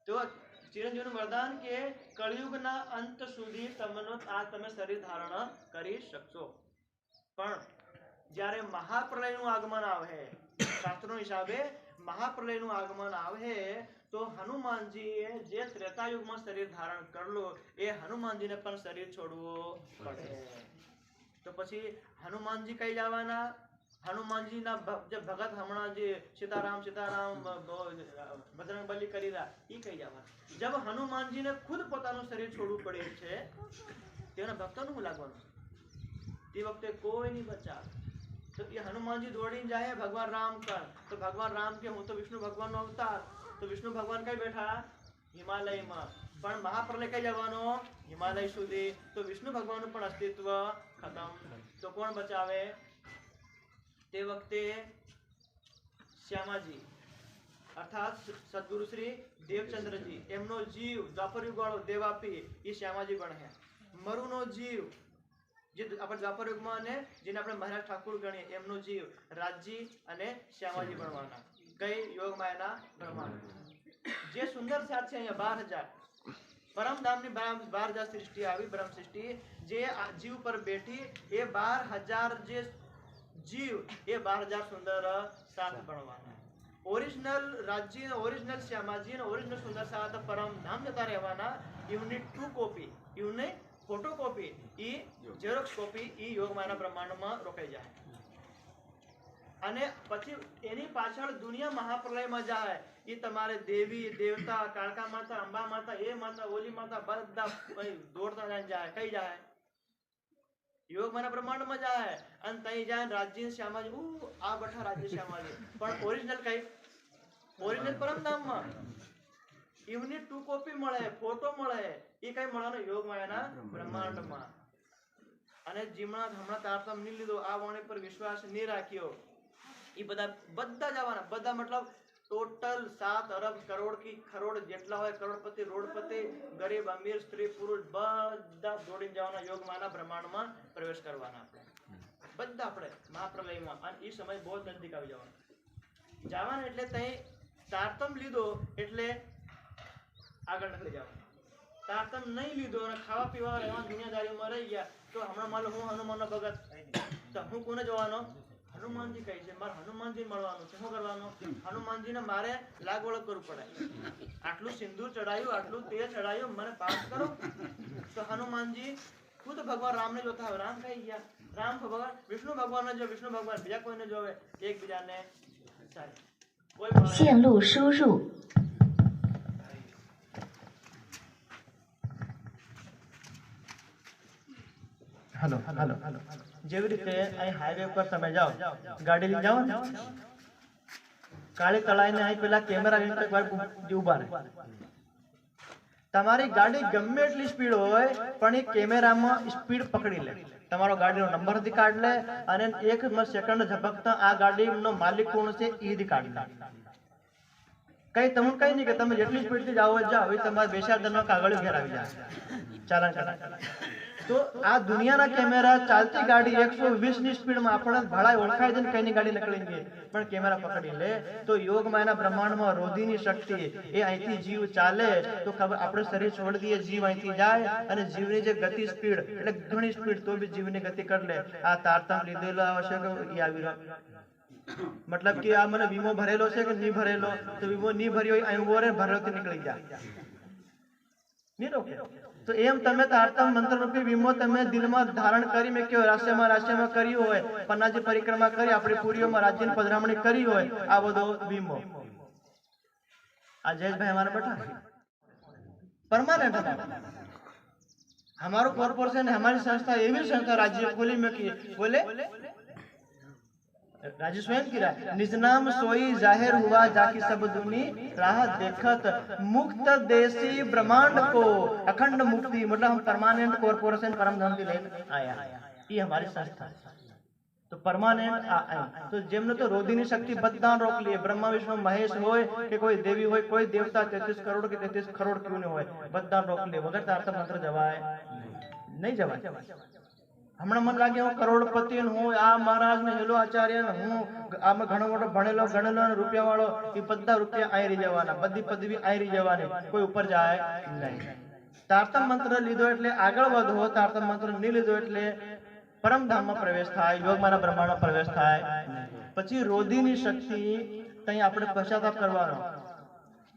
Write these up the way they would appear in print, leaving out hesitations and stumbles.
તો ચિરંજીવનું વરદાન કે કળિયુગના અંત સુધી તમે શરીર ધારણ કરી શકશો. પણ જ્યારે મહાપ્રલયનું આગમન આવે, શાસ્ત્રોના હિસાબે મહાપ્રલયનું આગમન આવે, તો હનુમાનજીએ જે ત્રેતાયુગમાં શરીર ધારણ કરેલું એ હનુમાનજીને પણ શરીર છોડવું પડે. તો પછી હનુમાનજી કઈ જવાના? હનુમાનજીના જે ભગત હમણાં જે સીતારામ સીતારામ બજરંગબલી કરી રહ્યા એ કઈ જવાના? જબ હનુમાનજીને ખુદ પોતાનું શરીર છોડવું પડે છે, તેના ભક્તોનું શું લાગવાનું? તે વખતે કોઈ નહીં બચાવે. તો એ હનુમાનજી દોડીને જાય ભગવાન રામ કર, તો ભગવાન રામ કે હું તો વિષ્ણુ ભગવાનનો અવતાર. તો વિષ્ણુ ભગવાન કઈ બેઠા? હિમાલયમાં. પણ મહાપ્રલય કઈ જવાનો? હિમાલય સુધી. તો વિષ્ણુ ભગવાનનું પણ અસ્તિત્વ ખતમ. તો કોણ બચાવે? તે વખતે શ્યામાજી અર્થાત સદગુરુ શ્રી દેવચંદ્રજી, એમનો જીવ દ્વાપર યુગ વાળો દેવાપી એ શ્યામાજી બન્યા. મરુનો જીવ જે આપણે દ્વાપર યુગમાં અને જેને આપણે મહારાજ ઠાકુર ગણીએ એમનો જીવ રાજજી અને શ્યામાજી બનવાના. કઈ યોગ માયાના બ્રહ્માંડ. જે સુંદર સાત છે અહીંયા 12,000 પરમધામની 12,000 સૃષ્ટિ આવી, બ્રહ્મ સૃષ્ટિ જે જીવ પર બેઠી એ 12,000 જે જીવ એ 12,000 સુંદર સાત બનવાના. ઓરિજિનલ રાજ્ય, ઓરિજિનલ શ્યામાજી અને ઓરિજિનલ સુંદર સાત પરમધામ જતા રહેવાના. યુનિટ 2 કોપી, યુનિટ ફોટોકોપી, ઈ ઝેરોક્સ કોપી ઈ યોગમાયાના બ્રહ્માંડમાં રોકાઈ જાય. અને પછી એની પાછળ દુનિયા મહાપ્રલયમાં જાય. એ તમારે દેવી દેવતા, કાળકા માતા, અંબા માતા, એ માતા, ઓલી માતા બધા દોડતા જાય. કઈ જાય? યોગમાયાના બ્રહ્માંડમાં જાય. અને તઈ જાય રાજ્ય શ્યામાજી, આ બઠા રાજ્ય શ્યામાજી. પણ ઓરિજિનલ કઈ? ઓરિજિનલ પરમધામમાં. યુનિટ 2 કોપી મળે, ફોટો મળે. એ કઈ મળવાનો? યોગમાયાના બ્રહ્માંડમાં. અને હમણાં તારતમ નહીં લીધો, આ વાણી પર વિશ્વાસ નહીં રાખ્યો, એ બધા જવાના. બધા મતલબ ટોટલ 7 અરબ કરોડ કી ખરોડ જેટલા હોય, કરોડપતિ રોડપતિ ગરીબ અમીર સ્ત્રી પુરુષ બધા દોડીને જવાના યોગમાયાના બ્રહ્માંડમાં પ્રવેશ કરવાના. આપણે બધા આપણે મહાપ્રલયમાં. અને એ સમય બહુ નજીક આવી જવાના એટલે તઈ તારતમ લીધો એટલે આગળ નીકળી જવાનું. તારતમ નહીં લીધો અને ખાવા પીવા રહેવા દુનિયાદારીમાં રહી ગયા તો હમણાં માનો હું હનુમાનનો ભગત, તો હું કોને જોવાનો? હનુમાનજી કહે છે મારે હનુમાનજી મળવાનું છે. શું કરવાનું? હનુમાનજીને મારે લાગવળગ કરવું પડે. આટલું સિંદૂર ચડાયું, આટલું તેલ ચડાયું, મને પાસ કરો. તો હનુમાનજી ખુદ ભગવાન રામને જોતા હોય. રામ કહી ગયા, રામ ભગવાન વિષ્ણુ ભગવાન જો, વિષ્ણુ ભગવાન બીજા કોઈને જોવે, એકબીજાને હેલો હેલો જેવી રીતે અહીં હાઈવે પર તમે જાઓ, ગાડી લઈ જાઓ, કાળી તળાઈને અહીં પેલા કેમેરા ઉભા રહે. તમારી ગાડી ગમે એટલી સ્પીડ હોય પણ એ કેમેરામાં સ્પીડ પકડી લે. તમારો ગાડીનો નંબર થી કાઢ લે અને 1 સેકન્ડ ઝપકતા આ ગાડીનો માલિક કોણ છે એ થી કાઢ લે. કઈ તમને કઈ નહીં કે તમે જેટલી સ્પીડ થી જાઓ જાઓ, એ તમારે બેસાડનો કાગળ ઘેર આવી જાય, ચાલાન કરાય. તો આ દુનિયાના કેમેરા ચાલતી ગાડી 120 ની સ્પીડમાં આપણે ભાડા ઓળખાય છે ને કઈની ગાડી નીકળી ગઈ પણ કેમેરા પકડી લે. તો યોગમાયાના બ્રહ્માંડમાં રોધીની શક્તિ એ અહીંથી જીવ ચાલે તો ખબર આપણે શરીર છોડી દઈએ, જીવ અહીંથી જાય અને જીવની જે ગતિ સ્પીડ એટલે ઘણી સ્પીડ તો બી જીવની ગતિ કરી લે. આ તારતમ લીધેલો આવશે કે એ આવી રહ્યો મતલબ કે આ મને વીમો ભરેલો છે કે નહીં ભરેલો, તો વીમો નહીં ભર્યો અહીં ઉભો રહે, ભરેલોથી નીકળી જાય નહીં રોકે. તો એમ તમે તારતમ મંત્ર રૂપી વીમો તમે દિલમાં ધારણ કરી મેં કયો રાષ્ટ્રમાં કર્યું હોય, પન્નાજી પરિક્રમા કરી, આપણી પુરીઓમાં રાજ્યની પધરામણી કરી હોય, આ બધો વીમો. આ જયેશભાઈ हमारे બેઠા परमानेंट हमारो कॉर्पोरेशन हमारी संस्था एवं संस्था राज्य खोली में की बोले राज्य स्वयं की राह निज नाम सोई जाहिर हुआ जाकी सब दुनी राह देखत मुक्त देशी ब्रह्मांड को अखंड मुक्ति मतलब हम परमानेंट कॉर्पोरेशन परम धाम की लेन आया, ये हमारी संस्था. तो परमानेंट तो जेमने तो रोधिनी शक्ति बद्दा रोक लिए. ब्रह्मा विष्णु महेश होय के कोई देवी होय, कोई देवता 33 करोड़ के 33 करोड़ क्यों नहीं होय, बद्दा रोक लिए. वगर तारतम मंत्र जवाए नहीं जवाए. હમણાં મને લાગે હું કરોડપતિ ને હું આ મહારાજ ને હેલો આચાર્ય ને હું આમાં ઘણો મોટો ભણેલો ગણેલો ને રૂપિયા વાળો, એ બધા રૂપિયા આયરી જવાના, બધી પદવી આયરી જવાની, કોઈ ઉપર જાય નહીં. તારતમ મંત્ર લીધો એટલે આગળ વધો, તારતમ મંત્ર નહીં લીધો એટલે પરમધામમાં પ્રવેશ થાય, યોગમાંના બ્રહ્માંડમાં પ્રવેશ થાય. પછી રોધીની શક્તિ ત્યાં આપણે પશ્ચાતાપ કરવાનો.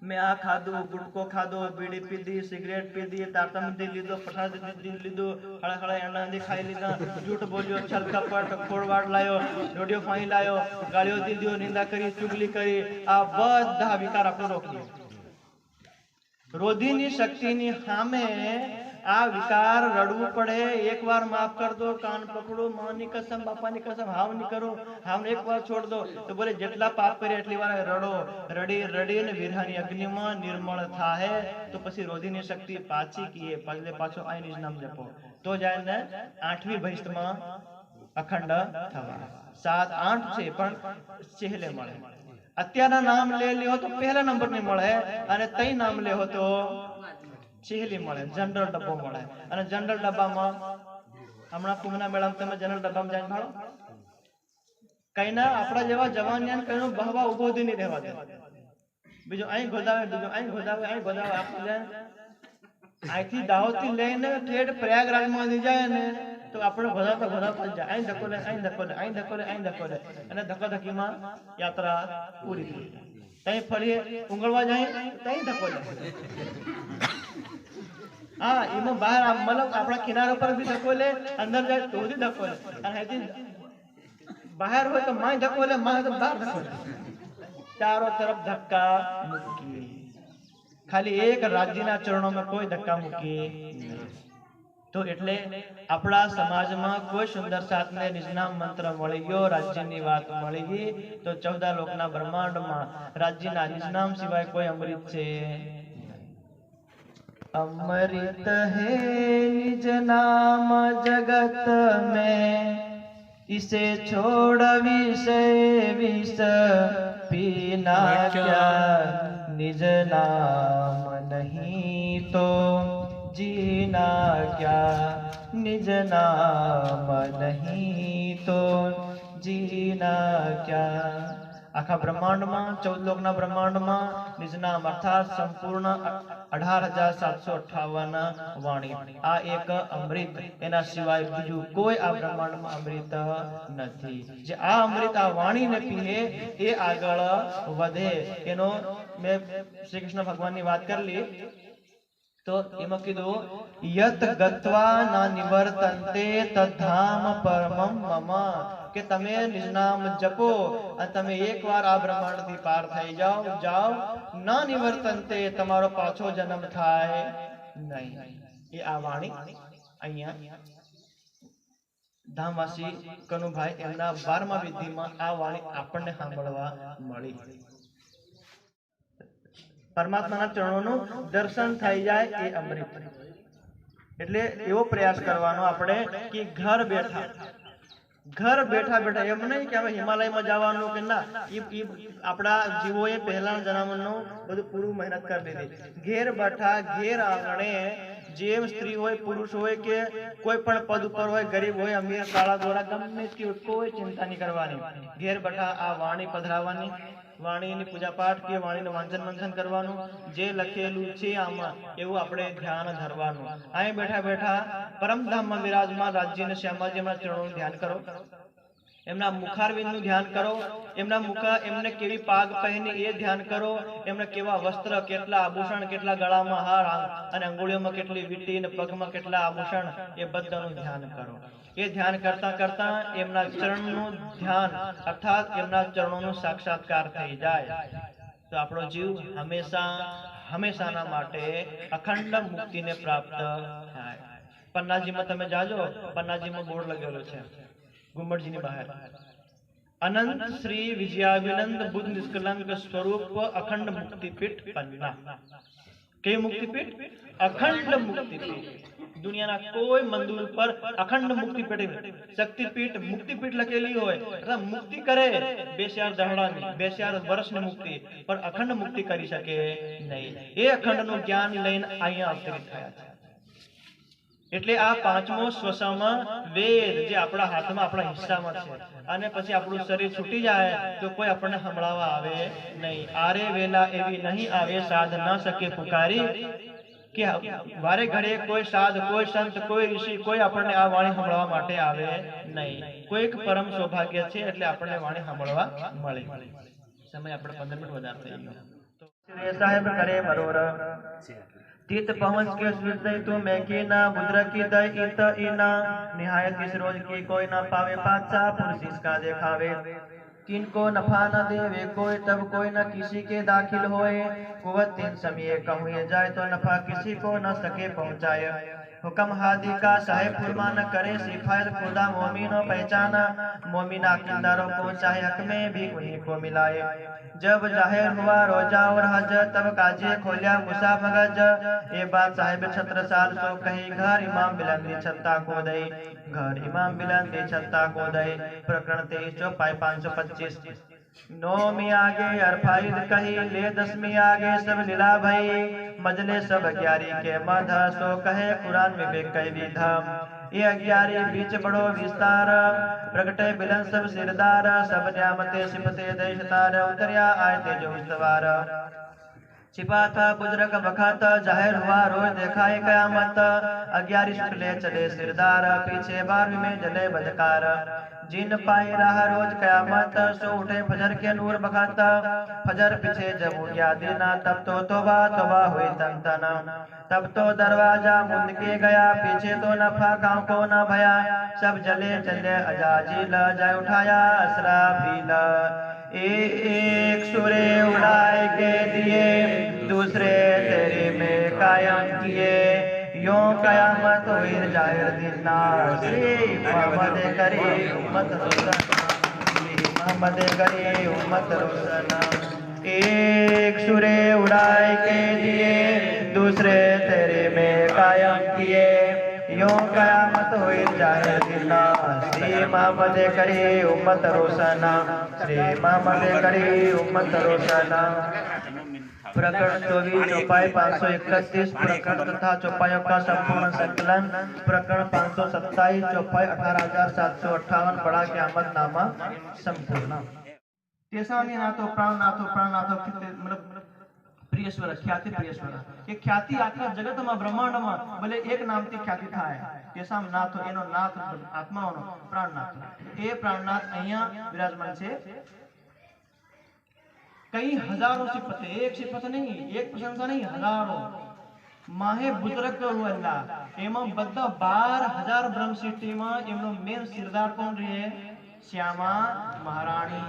મેં આ ખાધું, ગુટકો ખાધો, બીડી પીધી, સિગરેટ પીધી, તારતમથી લીધો, પ્રસાદ લીધો, હળા એંડા ખાઈ લીધા, જૂઠ બોલ્યો, છલ કપટ, ખોળવાડ લાયો, રોડિયો ફાઈ લાયો, ગાળીઓ દીધો, નિંદા કરી, ચુગલી કરી, આ બધા વિકાર આપણે રોકીએ. રોધીની શક્તિની સામે આ વિકાર રડવું પડે. એકવાર માફ કર દો, કાન પકડો, માની કસમ, બાપાની કસમ, હાવ નહીં કરો, હાવ એકવાર છોડ દો, તો બોલે જેટલા પાપ કરે એટલી વાર રડો. રડી રડીને વિરહાની અગ્નિમાં નિર્મળ થાય તો પછી રોધીની શક્તિ પાછી કીએ, પગલે પાછો આઈ નામ જપો તો જાય ને 8મી ભૈષ્ટમાં અખંડ થવા. 7 8 છે પણ છેલ્લે મળે. અત્યારના નામ લે લ્યો તો પહેલા નંબર ની મળે, અને તઈ નામ લેવો તો છેલ્લી મળે, જનરલ ડબ્બો મળે. અને જનરલ ડબ્બામાં હમણાં કુંભના મેળામાં તમે જનરલ ડબ્બામાં જઈને ભાડો કઈ ના આપણા જેવા જવાનિયાન કઈનો બહવા ઉભો નહીં રહેવા દે. બીજું અહીં ગોદાવે, બીજું અહીં ગોદાવે, અહીં ગોદાવે. આપણે અહીંથી દાહોદથી લઈને ઠેઠ પ્રયાગરાજમાં લઈ જાય ને તો આપણે ગોદાવતા જાય. અહીં ધકોલે, અહીં ધકોલે, અહીં ધકોલે, અહીં ધકોલે, અને ધક્કાધક્કીમાં યાત્રા પૂરી થઈ. ત્યાં ફરીએ ઉંગળવા જાય, ત્યાં ધકોલે. હા, એમાં બહાર મતલબ આપણા કિનારા પર બી ધકોલે, અંદર જાય તો બી ધકોલે, અને અહીંથી બહાર હોય તો માય ધકોલે, માય તો બહાર ધકોલે. ચારો તરફ ધક્કા મૂકી. ખાલી એક રાજ્યના ચરણોમાં કોઈ ધક્કા મૂકી નહીં. તો એટલે આપણા સમાજમાં કોઈ સુંદર સાથને નિજનામ મંત્ર મળી ગયો, રાજ્યની વાત મળી ગઈ, તો 14 લોકના બ્રહ્માંડમાં રાજ્યના નિજનામ સિવાય કોઈ અમૃત છે. अमृत है निज नाम जगत में, इसे छोड़ विषय विष पीना क्या, निज नाम नहीं तो जीना क्या, निज नाम नहीं तो जीना क्या. આખા બ્રહ્માંડમાં 14 લોકના બ્રહ્માંડમાં નિજનામ અર્થાત સંપૂર્ણ 18,758 વાણી, આ એક અમૃત. એના સિવાય બીજું કોઈ આ બ્રહ્માંડમાં અમૃત નથી. જે આ અમૃત આ વાણીને પીએ એ આગળ વધે. એનો મેં શ્રી કૃષ્ણ ભગવાનની વાત કરી તો એમાં કીધું યત ગત્વા ના નિવર્તન્તે તદ્ધામ પરમમ મમ, કે તમે નિજનામ જપો અને તમે એકવાર આ બ્રહ્માંડથી પાર થઈ જાઓ ના નિવર્તન્તે, તમારો પાછો જન્મ થાય નહીં. એ આ વાણી અહીંયા ધામવાસી કનુભાઈ એમના 12મા વિધિમાં આ વાણી આપણને સાંભળવા મળી. પરમાત્માના ચરણોનું દર્શન થઈ જાય એ અમૃત. એટલે એવો પ્રયાસ કરવાનો આપણે કે ઘર બેઠા એમ નહીં કે હવે હિમાલયમાં જવાનું કે ના. આપણા જીવોએ પહેલાના જન્મનું બધું પૂરું મહેનત કરી દીધી. ઘેર બેઠા ઘેર આંગણે જેમ સ્ત્રી હોય, પુરુષ હોય કે કોઈ પણ પદ ઉપર હોય, ગરીબ હોય, અમીર, કાળા ગોરા, ગમે તે કોઈ ચિંતા નહીં કરવાની. ઘેર બેઠા આ વાણી પધરાવવાની, વાણીની પૂજા પાઠ કે વાણીનું વાંચન મંથન કરવાનું. જે લખેલું છે આમાં એવું આપણે ધ્યાન ધરવાનું. અહીં બેઠા બેઠા પરમધામમાં વિરાજમાન રાજ્યના શ્યામાજીના ચરણોનું ધ્યાન કરો, એમના મુખારવિંદનું ધ્યાન કરો, એમને કેવી પાગ પહેરી એ ધ્યાન કરો, એમને કેવા વસ્ત્ર, કેટલા આભૂષણ, કેટલા ગળામાં હાર અને અંગુળીઓમાં કેટલી વીંટી અને પગમાં કેટલા આભૂષણ, એ બધાનું ધ્યાન કરો. એ ધ્યાન કરતા કરતા એમના ચરણનું ધ્યાન અર્થાત એમના ચરણોનો સાક્ષાત્કાર થઈ જાય તો આપણો જીવ હંમેશાના માટે અખંડ મુક્તિને પ્રાપ્ત થાય. પન્નાજીમાં તમે જાજો, પન્નાજીમાં બોર્ડ લગેલો છે ગુંબડજીની બહાર, અનંત શ્રી વિજયાવિનંદ બુદ્ધ નિષ્કલંક સ્વરૂપ અખંડ મુક્તિપીઠ પન્ના. કે મુક્તિપીઠ? અખંડ મુક્તિપીઠ. દુનિયાના કોઈ મંદિર પર અખંડ મુક્તિપીઠ, શક્તિપીઠ, મુક્તિપીઠ લખેલી હોય અથવા મુક્તિ કરે 2000 દહાડાની, 2000 વર્ષની મુક્તિ, પણ અખંડ મુક્તિ કરી શકે નહીં. એ અખંડનું જ્ઞાન લઈને અહીંયા અવતરિત થયા છે. એટલે આ પાંચમો શ્વસમ વેદ જે આપણા હાથમાં આપણા હિસ્સામાં છે અને પછી આપણું શરીર છૂટી જાય તો કોઈ આપણને સંભળાવા આવે નહીં. આરે વેલા એવી નહીં આવે સાધ ન શકે પુકારી, કે વારે ઘડીએ કોઈ સાધ, કોઈ સંત, કોઈ ઋષિ, કોઈ આપણને આ વાણી સંભળવા માટે આવે નહીં. કોઈક પરમ સૌભાગ્ય છે એટલે આપણને વાણી સાંભળવા મળે. સમય આપણે 15 મિનિટ વધારે થઈ ગયો. શ્રી સાહેબ કરે મરોર तीत पहुँच के सुरदय तो मैं की ना मुद्रा की दय इत इना निहायत इस रोज की कोई ना पावे पाचा पुरुष इसका देखावे किनको नफा न देवे कोई तब कोई न किसी के दाखिल होए कुवत तीन समय कहूँ जाए तो नफा किसी को न सके पहुँचाए हुक्म हादी का साहेब फुरमा न करे सिफायत खुदा मोमिनो पहचाना मोमिना किंदारों को चाहे हक में भी उन्हीं को मिलाए जब जाहिर हुआ रोजा और हज तब काजी खोलिया मुसा मगज ये बात साहिब छत्र साल सो कही घर इमाम बिलंदी छत्ता को दई घर इमाम बिलंदी छत्ता को दई प्रकरण 23 चौपाई 525 नौमी आगे अरफाइद कही ले 10वीं आगे सब लीला भई मजले सब 11 के मध सो कहे कुरान में वे कई विधा ये 11 बीच बड़ो विस्तार प्रगटे बिलन सब सिरदार सब न्यामते सिफते देशतार उतरिया आए तेजो सवार छिपा था बुजुर्ग बखात जाहिर हुआ रोज देखाए कयामत 11 शुक्ले चले सिरदार पीछे 12वीं में जले बदकार जिन पाई राह रोज कयामत सो उठे फजर के नूर बखाता फजर पीछे जब उठा देना तब तो तौबा तौबा हुई तन तना तब तो दरवाजा मुंद के गया पीछे तो नफा गाँव को न भया सब जले चले अजाजिल जाय उठाया असराफील एक सुरे उड़ाए के दिए दूसरे तेरे में कायम किए यो कयामत हुई जाहिर दिना श्री मोहम्मद करे उम्मत रोशना श्री मोहम्मद करे उम्मत रोशना एक सुरे उड़ाए के दिए दूसरे तेरे में कायम किए यो कयामत हुई जाहिर दिना श्री मोहम्मद करे उम्मत रोशना श्री मोहम्मद करे उम्मत रोशना प्रकरण 24 चौपाई 531 प्रकरण तथा चौपाइयों का संपूर्ण संकलन प्रकरण 527 चौपाई 18758 बड़ा क़यामत नामा संपूर्ण तेसानी नाथो प्राणनाथो मतलब प्रियश्वर ख्याति प्रियश्वर ये ख्याति आखा जगत में ब्रह्मांड में भले एक नाम थी ख्याति थाय तेसाम नाथो एनो नाथ आत्माओनो प्राणनाथ ए प्राणनाथ અહીંયા विराजमान છે कई हजारों सिफत एक सिफत नहीं एक प्रशंसा नहीं हजारों माहे बुजुर्ग करू अल्लाह एमा बद्दा 12000 ब्रह्म सृष्टि में एमनो मेन सिरदार कौन रहे श्यामा महाराणी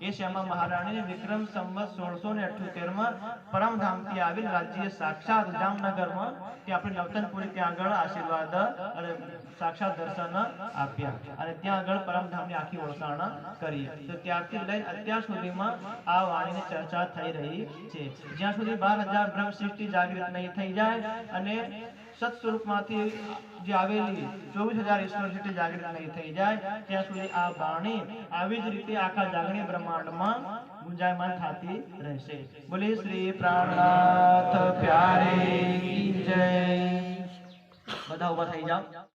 ये श्यामा महाराणी ने विक्रम संवत 1678 में परम धाम થી આવેલ રાજ્ય સાક્ષાત જામનગર માં કે આપણે નવતનપુરી ત્યાં આગળ આશીર્વાદ અને સાક્ષાત દર્શન આપ્યા અને ત્યાં આગળ પરમ ધામની આખી ઓળખાણ કરી તો ત્યારથી લઈને અત્યાર સુધીમાં આ વાણીની ચર્ચા થઈ રહી છે જ્યાં સુધી 12000 બ્રહ્મ સૃષ્ટિ જાગૃત નહીં થઈ જાય અને સત સ્વરૂપમાંથી જે આવેલી 24000 ઈશ્વર સૃષ્ટિ જાગૃત નહીં થઈ જાય ત્યાં સુધી આ વાણી આવી જ રીતે આખા જાગણી બ્રહ્માંડમાં ગુંજાયમાન થતી રહેશે બોલે શ્રી પ્રાણનાથ પ્યારે की जय બધા ઉભા થઈ જાઓ